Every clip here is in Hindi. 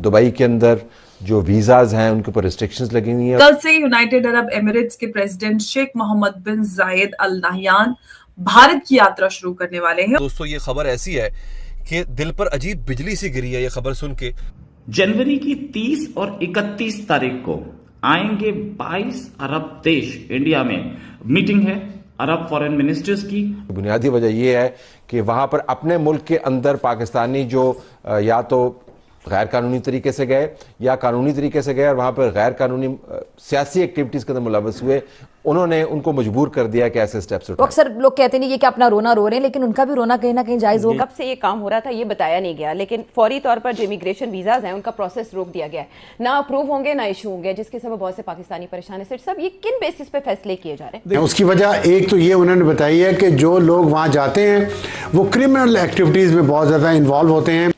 दुबई के अंदर जो वीजाज हैं उनके ऊपर रिस्ट्रिक्शंस लगी हुई हैं। कल से यूनाइटेड अरब एमिरेट्स के प्रेसिडेंट शेख मोहम्मद बिन जायद अल नहयान भारत की यात्रा शुरू करने वाले हैं। दोस्तों, ये खबर ऐसी है कि दिल पर अजीब बिजली सी गिरी है ये खबर सुन के। जनवरी की 30 और 31 तारीख को आएंगे 22 अरब देश इंडिया में। मीटिंग है अरब फॉरेन मिनिस्टर्स की। बुनियादी वजह यह है कि वहां पर अपने मुल्क के अंदर पाकिस्तानी जो या तो गैर कानूनी तरीके से गए या कानूनी तरीके से गए और वहां पर गैर कानूनी सियासी एक्टिविटीज के अंदर मुलव्वस हुए, उन्होंने उनको मजबूर कर दिया कि ऐसे स्टेप्स उठाएं। अक्सर लोग कहते नहीं ये कि अपना रोना रो रहे हैं, लेकिन उनका भी रोना कहीं ना कहीं जायज होगा। कब से ये काम हो रहा था ये बताया नहीं गया, लेकिन फौरी तौर पर जो इमिग्रेशन वीजाज हैं उनका प्रोसेस रोक दिया गया है। ना अप्रूव होंगे ना इशू होंगे, जिसके सबब बहुत से पाकिस्तानी परेशान है। सर सब ये किन बेसिस पे फैसले किए जा रहे हैं? उसकी वजह एक तो ये उन्होंने बताई है कि जो लोग वहां जाते हैं वो क्रिमिनल एक्टिविटीज में बहुत ज्यादा इन्वॉल्व होते हैं।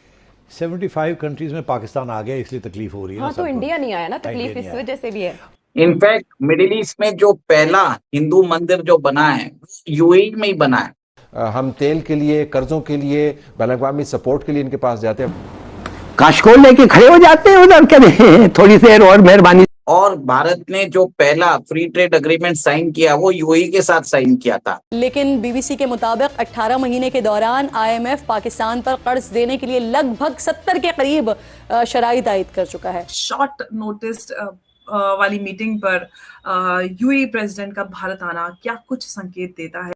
75 कंट्रीज में पाकिस्तान आ गया, इसलिए तकलीफ हो रही है। हाँ, तो इंडिया नहीं आया ना, तकलीफ इस वजह से भी है। इनफैक्ट मिडिल ईस्ट में जो पहला हिंदू मंदिर जो बना है यूएई में ही बना है। हम तेल के लिए, कर्जों के लिए, बैन-अ-अक़वामी सपोर्ट के लिए इनके पास जाते हैं। काशकोल लेके खड़े हो जाते हैं उधर, करें थोड़ी देर और मेहरबानी। और भारत ने जो पहला फ्री ट्रेड एग्रीमेंट साइन किया वो यूएई के साथ साइन किया था। लेकिन बीबीसी के मुताबिक 18 महीने के दौरान आईएमएफ पाकिस्तान पर कर्ज देने के लिए लगभग 70 के करीब शराइत आयद कर चुका है। शॉर्ट नोटिस वाली मीटिंग पर यूएई प्रेसिडेंट का भारत आना क्या कुछ संकेत देता है?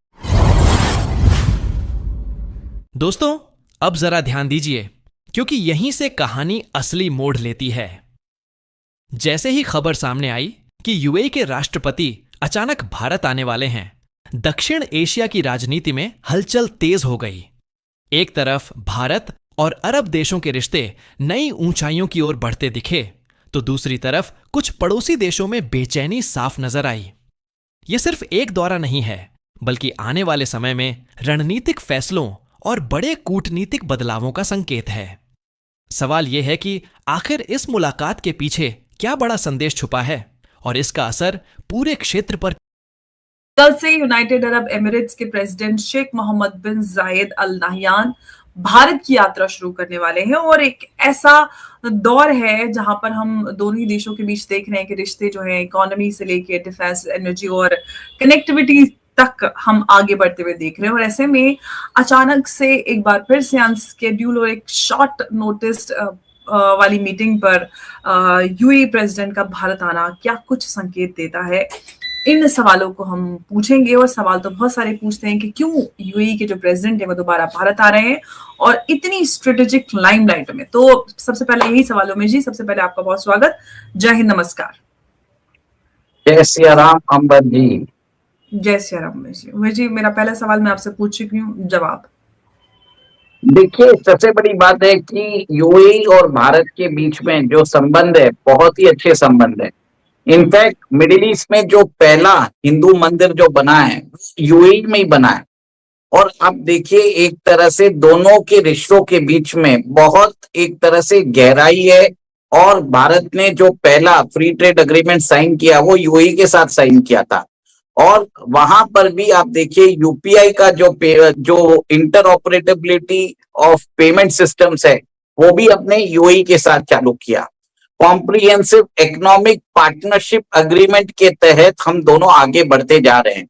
दोस्तों, अब जरा ध्यान दीजिए, क्योंकि यहीं से कहानी असली मोड़ लेती है। जैसे ही खबर सामने आई कि यूएई के राष्ट्रपति अचानक भारत आने वाले हैं, दक्षिण एशिया की राजनीति में हलचल तेज हो गई। एक तरफ भारत और अरब देशों के रिश्ते नई ऊंचाइयों की ओर बढ़ते दिखे, तो दूसरी तरफ कुछ पड़ोसी देशों में बेचैनी साफ नजर आई। यह सिर्फ एक दौरा नहीं है, बल्कि आने वाले समय में रणनीतिक फैसलों और बड़े कूटनीतिक बदलावों का संकेत है। सवाल यह है कि आखिर इस मुलाकात के पीछे क्या बड़ा संदेश छुपा है और इसका असर पूरे क्षेत्र पर। कल से यूनाइटेड अरब एमिरेट्स के प्रेसिडेंट शेख मोहम्मद बिन जायद अल नहयान भारत की यात्रा शुरू करने वाले हैं और एक ऐसा दौर है जहां पर हम दोनों ही देशों के बीच देख रहे हैं कि रिश्ते जो है इकोनॉमी से लेके डिफेंस, एनर्जी और कनेक्टिविटी तक हम आगे बढ़ते हुए देख रहे हैं। और ऐसे में अचानक से एक बार फिर से अनस्केड्यूल और एक शॉर्ट नोटिस वाली मीटिंग पर यूएई प्रेसिडेंट का भारत आना क्या कुछ संकेत देता है? इन सवालों को हम पूछेंगे। और सवाल तो बहुत सारे पूछते हैं कि क्यों यूएई के जो प्रेसिडेंट है वो दोबारा भारत आ रहे हैं और इतनी स्ट्रेटेजिक लाइमलाइट में। तो सबसे पहले यही सवालों में जी, सबसे पहले आपका बहुत स्वागत। जय हिंद, नमस्कार। जय सिया राम अंबर जी। जय सिया राम जी। मेरा पहला सवाल मैं आपसे पूछ चुकी हूँ, जवाब। देखिए, सबसे बड़ी बात है कि यूएई और भारत के बीच में जो संबंध है बहुत ही अच्छे संबंध है। इनफैक्ट मिडिल ईस्ट में जो पहला हिंदू मंदिर जो बना है यूएई में ही बना है। और अब देखिए, एक तरह से दोनों के रिश्तों के बीच में बहुत एक तरह से गहराई है। और भारत ने जो पहला फ्री ट्रेड एग्रीमेंट साइन किया वो यूएई के साथ साइन किया था। और वहां पर भी आप देखिए यूपीआई का जो इंटरऑपरेटेबिलिटी ऑफ पेमेंट सिस्टम्स है वो भी अपने यूएई के साथ चालू किया। कॉम्प्रिहेंसिव इकोनॉमिक पार्टनरशिप एग्रीमेंट के तहत हम दोनों आगे बढ़ते जा रहे हैं।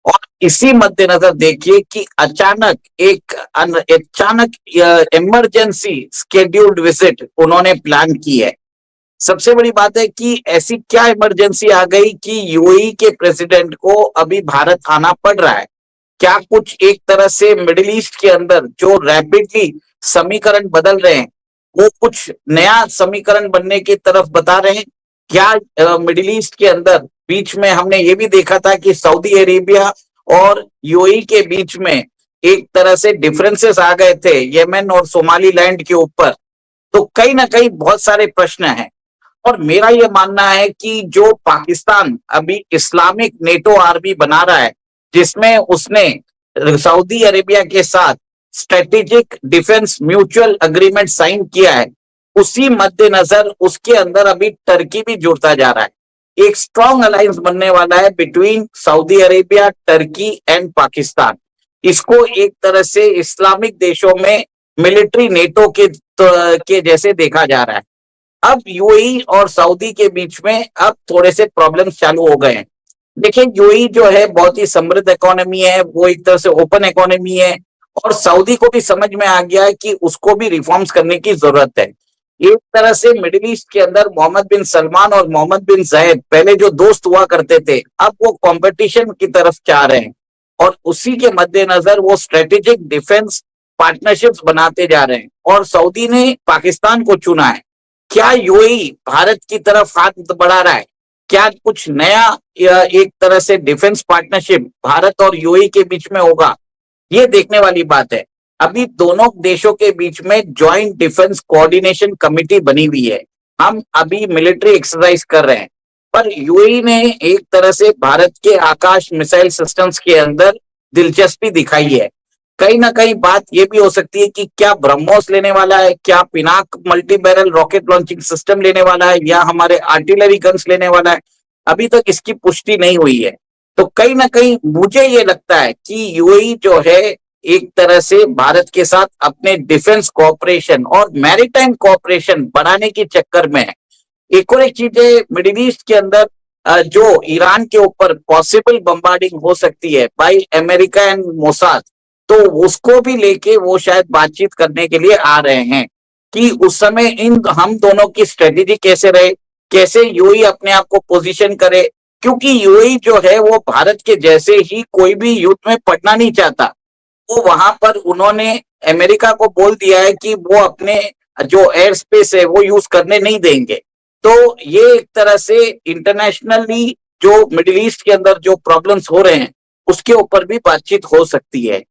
और इसी मद्देनजर देखिए कि अचानक इमरजेंसी स्केड्यूल्ड विजिट उन्होंने प्लान की है। सबसे बड़ी बात है कि ऐसी क्या इमरजेंसी आ गई कि यूएई के प्रेसिडेंट को अभी भारत आना पड़ रहा है? क्या कुछ एक तरह से मिडिल ईस्ट के अंदर जो रैपिडली समीकरण बदल रहे हैं वो कुछ नया समीकरण बनने की तरफ बता रहे हैं? क्या मिडिल ईस्ट के अंदर बीच में हमने ये भी देखा था कि सऊदी अरेबिया और यूएई के बीच में एक तरह से डिफरेंसेस आ गए थे यमन और सोमालीलैंड के ऊपर। तो कहीं ना कहीं बहुत सारे प्रश्न हैं। और मेरा यह मानना है कि जो पाकिस्तान अभी इस्लामिक नेटो आर्मी बना रहा है, जिसमें उसने सऊदी अरेबिया के साथ strategic defence mutual agreement sign किया है, उसी मद्देनजर उसके अंदर अभी टर्की भी जुड़ता जा रहा है। एक स्ट्रॉन्ग अलायंस बनने वाला है between Saudi Arabia, Turkey and Pakistan. इसको एक तरह से इस्लामिक देशों में मिलिट्री नेटो के जैसे देखा जा रहा है। अब यूएई और सऊदी के बीच में अब थोड़े से प्रॉब्लम्स चालू हो गए हैं। देखिए यूएई जो है बहुत ही समृद्ध इकोनॉमी है, वो एक तरह से ओपन इकोनॉमी है, और सऊदी को भी समझ में आ गया है कि उसको भी रिफॉर्म्स करने की जरूरत है। एक तरह से मिडिल ईस्ट के अंदर मोहम्मद बिन सलमान और मोहम्मद बिन जायद पहले जो दोस्त हुआ करते थे, अब वो कंपटीशन की तरफ जा रहे हैं, और उसी के मद्देनजर वो स्ट्रेटेजिक डिफेंस पार्टनरशिप्स बनाते जा रहे हैं। और सऊदी ने पाकिस्तान को चुना है। क्या यूएई भारत की तरफ हाथ बढ़ा रहा है? क्या कुछ नया एक तरह से डिफेंस पार्टनरशिप भारत और यूएई के बीच में होगा? ये देखने वाली बात है। अभी दोनों देशों के बीच में ज्वाइंट डिफेंस कोऑर्डिनेशन कमेटी बनी हुई है। हम अभी मिलिट्री एक्सरसाइज कर रहे हैं, पर यूएई ने एक तरह से भारत के आकाश मिसाइल सिस्टम्स के अंदर दिलचस्पी दिखाई है। कहीं ना कहीं बात यह भी हो सकती है कि क्या ब्रह्मोस लेने वाला है, क्या Pinaka multi barrel rocket launching system लेने वाला है, या हमारे आर्टिलरी गन्स लेने वाला है। अभी तक इसकी पुष्टि नहीं हुई है। तो कहीं ना कहीं मुझे ये लगता है कि यूएई जो है एक तरह से भारत के साथ अपने डिफेंस कोऑपरेशन और मैरीटाइम कोऑपरेशन बढ़ाने के चक्कर में है। एक और एक चीज है, मिडिल ईस्ट के अंदर जो ईरान के ऊपर पॉसिबल बम्बार्डिंग हो सकती है बाय अमेरिका एंड मोसाद, तो उसको भी लेके वो शायद बातचीत करने के लिए आ रहे हैं कि उस समय हम दोनों की स्ट्रेटेजी कैसे रहे, कैसे यूएई अपने आप को पोजीशन करे, क्योंकि यूएई जो है वो भारत के जैसे ही कोई भी युद्ध में पड़ना नहीं चाहता। वो वहां पर उन्होंने अमेरिका को बोल दिया है कि वो अपने जो एयर स्पेस है वो यूज करने नहीं देंगे। तो ये एक तरह से इंटरनेशनली जो मिडिल ईस्ट के अंदर जो प्रॉब्लम्स हो रहे हैं उसके ऊपर भी बातचीत हो सकती है।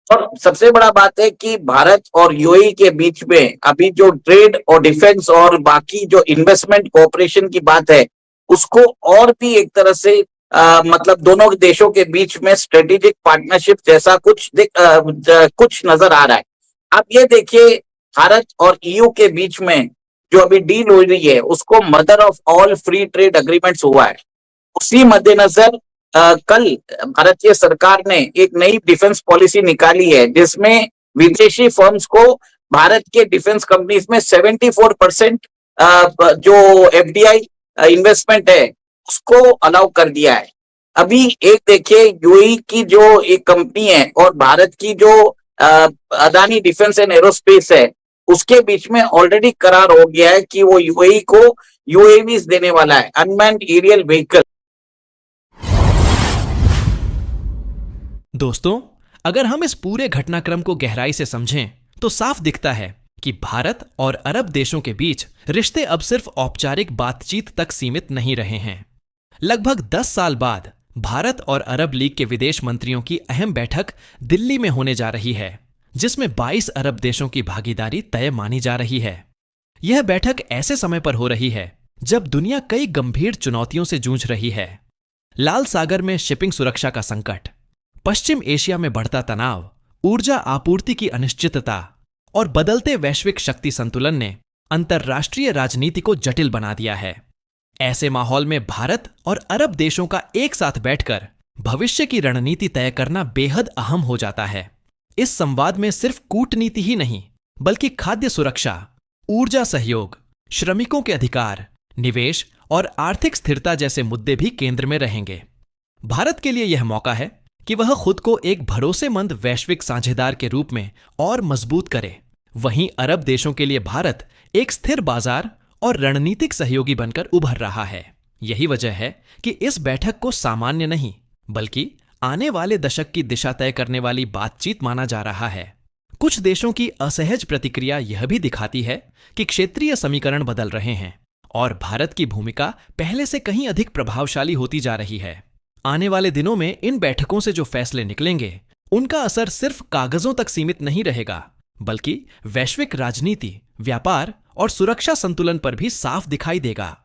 और सबसे बड़ा बात है कि भारत और यूएई के बीच में अभी जो ट्रेड और डिफेंस और बाकी जो इन्वेस्टमेंट कोऑपरेशन की बात है उसको और भी एक तरह से मतलब दोनों देशों के बीच में स्ट्रेटेजिक पार्टनरशिप जैसा कुछ नजर आ रहा है। आप ये देखिए, भारत और ईयू के बीच में जो अभी डील हो रही है उसको mother of all free trade agreements हुआ है। उसी मद्देनजर कल भारतीय सरकार ने एक नई डिफेंस पॉलिसी निकाली है जिसमें विदेशी फर्म्स को भारत के डिफेंस कंपनीज में 74% जो एफडीआई इन्वेस्टमेंट है उसको अलाउ कर दिया है। अभी एक देखिए, यूएई की जो एक कंपनी है और भारत की जो अदानी डिफेंस एंड एरोस्पेस है उसके बीच में ऑलरेडी करार हो गया है कि वो यूएई को यूएवीज देने वाला है, अनमैन्ड एरियल व्हीकल। दोस्तों, अगर हम इस पूरे घटनाक्रम को गहराई से समझें तो साफ दिखता है कि भारत और अरब देशों के बीच रिश्ते अब सिर्फ औपचारिक बातचीत तक सीमित नहीं रहे हैं। लगभग 10 साल बाद भारत और अरब लीग के विदेश मंत्रियों की अहम बैठक दिल्ली में होने जा रही है, जिसमें 22 अरब देशों की भागीदारी तय मानी जा रही है। यह बैठक ऐसे समय पर हो रही है जब दुनिया कई गंभीर चुनौतियों से जूझ रही है। लाल सागर में शिपिंग सुरक्षा का संकट, पश्चिम एशिया में बढ़ता तनाव, ऊर्जा आपूर्ति की अनिश्चितता और बदलते वैश्विक शक्ति संतुलन ने अंतर्राष्ट्रीय राजनीति को जटिल बना दिया है। ऐसे माहौल में भारत और अरब देशों का एक साथ बैठकर भविष्य की रणनीति तय करना बेहद अहम हो जाता है। इस संवाद में सिर्फ कूटनीति ही नहीं, बल्कि खाद्य सुरक्षा, ऊर्जा सहयोग, श्रमिकों के अधिकार, निवेश और आर्थिक स्थिरता जैसे मुद्दे भी केंद्र में रहेंगे। भारत के लिए यह मौका है कि वह खुद को एक भरोसेमंद वैश्विक साझेदार के रूप में और मजबूत करे। वहीं अरब देशों के लिए भारत एक स्थिर बाजार और रणनीतिक सहयोगी बनकर उभर रहा है। यही वजह है कि इस बैठक को सामान्य नहीं, बल्कि आने वाले दशक की दिशा तय करने वाली बातचीत माना जा रहा है। कुछ देशों की असहज प्रतिक्रिया यह भी दिखाती है कि क्षेत्रीय समीकरण बदल रहे हैं और भारत की भूमिका पहले से कहीं अधिक प्रभावशाली होती जा रही है। आने वाले दिनों में इन बैठकों से जो फैसले निकलेंगे उनका असर सिर्फ कागजों तक सीमित नहीं रहेगा, बल्कि वैश्विक राजनीति, व्यापार और सुरक्षा संतुलन पर भी साफ दिखाई देगा।